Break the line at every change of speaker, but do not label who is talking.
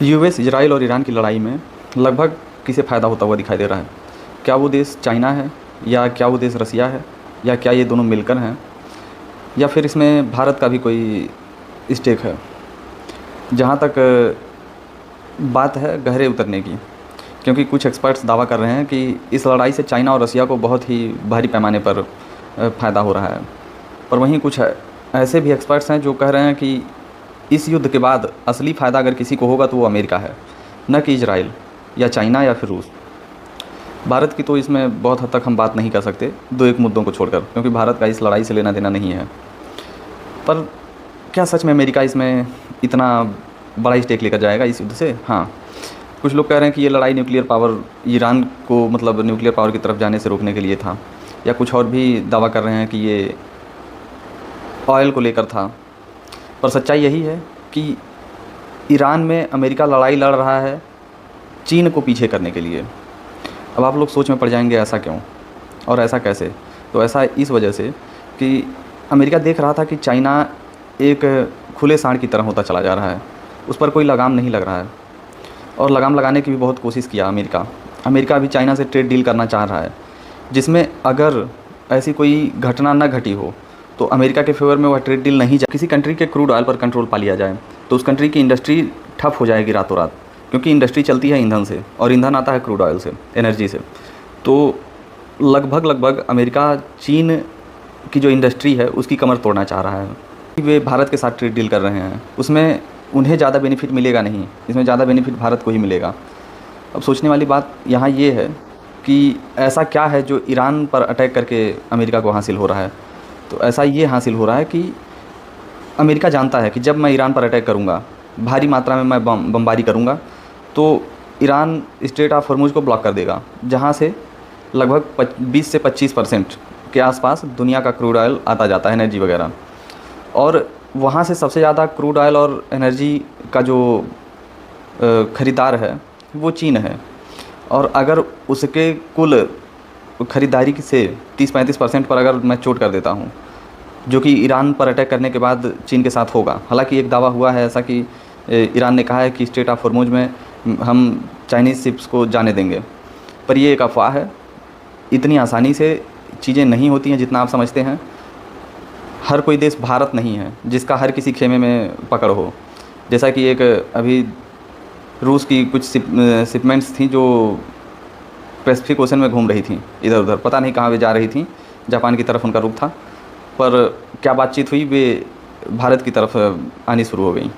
US, Israel और Iran की लड़ाई में लगभग किसे फ़ायदा होता हुआ दिखाई दे रहा है? क्या वो देश चाइना है, या क्या वो देश रसिया है, या क्या ये दोनों मिलकर हैं, या फिर इसमें भारत का भी कोई स्टेक है? जहाँ तक बात है गहरे उतरने की, क्योंकि कुछ एक्सपर्ट्स दावा कर रहे हैं कि इस लड़ाई से चाइना और रसिया को बहुत ही भारी पैमाने पर फ़ायदा हो रहा है। पर वहीं कुछ ऐसे भी एक्सपर्ट्स हैं जो कह रहे हैं कि इस युद्ध के बाद असली फ़ायदा अगर किसी को होगा तो वो अमेरिका है, न कि इजराइल या चाइना या फिर रूस। भारत की तो इसमें बहुत हद तक हम बात नहीं कर सकते, दो एक मुद्दों को छोड़कर, क्योंकि भारत का इस लड़ाई से लेना देना नहीं है। पर क्या सच में अमेरिका इसमें इतना बड़ा स्टेक लेकर जाएगा इस युद्ध से? हाँ, कुछ लोग कह रहे हैं कि ये लड़ाई न्यूक्लियर पावर, ईरान को मतलब न्यूक्लियर पावर की तरफ जाने से रोकने के लिए था, या कुछ और भी दावा कर रहे हैं कि ये ऑयल को लेकर था। पर सच्चाई यही है कि ईरान में अमेरिका लड़ाई लड़ रहा है चीन को पीछे करने के लिए। अब आप लोग सोच में पड़ जाएंगे, ऐसा क्यों और ऐसा कैसे? तो ऐसा इस वजह से कि अमेरिका देख रहा था कि चाइना एक खुले सांड की तरह होता चला जा रहा है, उस पर कोई लगाम नहीं लग रहा है, और लगाम लगाने की भी बहुत कोशिश किया अमेरिका अभी चाइना से ट्रेड डील करना चाह रहा है, जिसमें अगर ऐसी कोई घटना न घटी हो तो अमेरिका के फेवर में वह ट्रेड डील नहीं किसी कंट्री के क्रूड ऑयल पर कंट्रोल पा लिया जाए तो उस कंट्री की इंडस्ट्री ठप हो जाएगी रातों रात, क्योंकि इंडस्ट्री चलती है ईंधन से, और ईंधन आता है क्रूड ऑयल से, एनर्जी से। तो लगभग अमेरिका चीन की जो इंडस्ट्री है उसकी कमर तोड़ना चाह रहा है। वे भारत के साथ ट्रेड डील कर रहे हैं, उसमें उन्हें ज़्यादा बेनिफिट मिलेगा नहीं, इसमें ज़्यादा बेनिफिट भारत को ही मिलेगा। अब सोचने वाली बात यहाँ ये है कि ऐसा क्या है जो ईरान पर अटैक करके अमेरिका को हासिल हो रहा है? तो ऐसा ये हासिल हो रहा है कि अमेरिका जानता है कि जब मैं ईरान पर अटैक करूँगा, भारी मात्रा में मैं बमबारी करूँगा, तो ईरान स्ट्रेट ऑफ हॉर्मुज़ को ब्लॉक कर देगा, जहाँ से लगभग 20 से 25% के आसपास दुनिया का क्रूड ऑयल आता जाता है, एनर्जी वगैरह। और वहाँ से सबसे ज़्यादा क्रूड ऑयल और एनर्जी का जो ख़रीदार है वो चीन है। और अगर उसके कुल ख़रीदारी से 30-35% पर अगर मैं चोट कर देता हूँ, जो कि ईरान पर अटैक करने के बाद चीन के साथ होगा। हालांकि एक दावा हुआ है ऐसा कि ईरान ने कहा है कि स्ट्रेट ऑफ हॉर्मुज़ में हम चाइनीज़ शिप्स को जाने देंगे, पर ये एक अफवाह है। इतनी आसानी से चीज़ें नहीं होती हैं जितना आप समझते हैं। हर कोई देश भारत नहीं है जिसका हर किसी खेमे में पकड़ हो। जैसा कि एक अभी रूस की कुछ शिपमेंट्स थी जो पैसिफिक ओशन में घूम रही थी, इधर उधर पता नहीं कहाँ वे जा रही थी, जापान की तरफ उनका रुख था, पर क्या बातचीत हुई, वे भारत की तरफ आनी शुरू हो गई।